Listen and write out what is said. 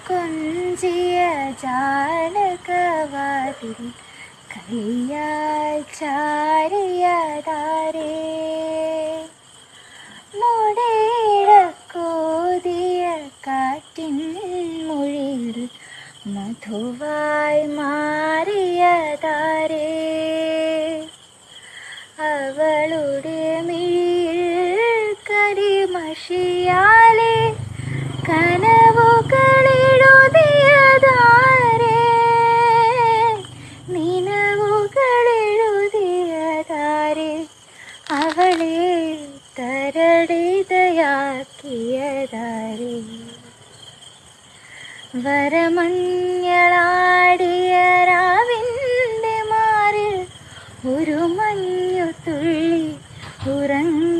കൊഞ്ചിയ ജാലകവാതിൽ കയ്യാൽ ചാരിയതാരേ മുടയിടക്കോതിയ കാറ്റിൻ മൊഴിയിൽ മധുവായി മാറിയതാരേ അവളുടെ മിഴിയിൽ കരിമഷിയാലെ കനവുകളെഴുതിയതാരേ നിലവുകളെഴുതിയതാരേ അവളെ തരളിതയാക്കിയതാരേ വരമഞ്ഞളാടിയ രാവിൻ്റെ മാറിൽ ഒരു മഞ്ഞു തുള്ളി ഉറങ്ങി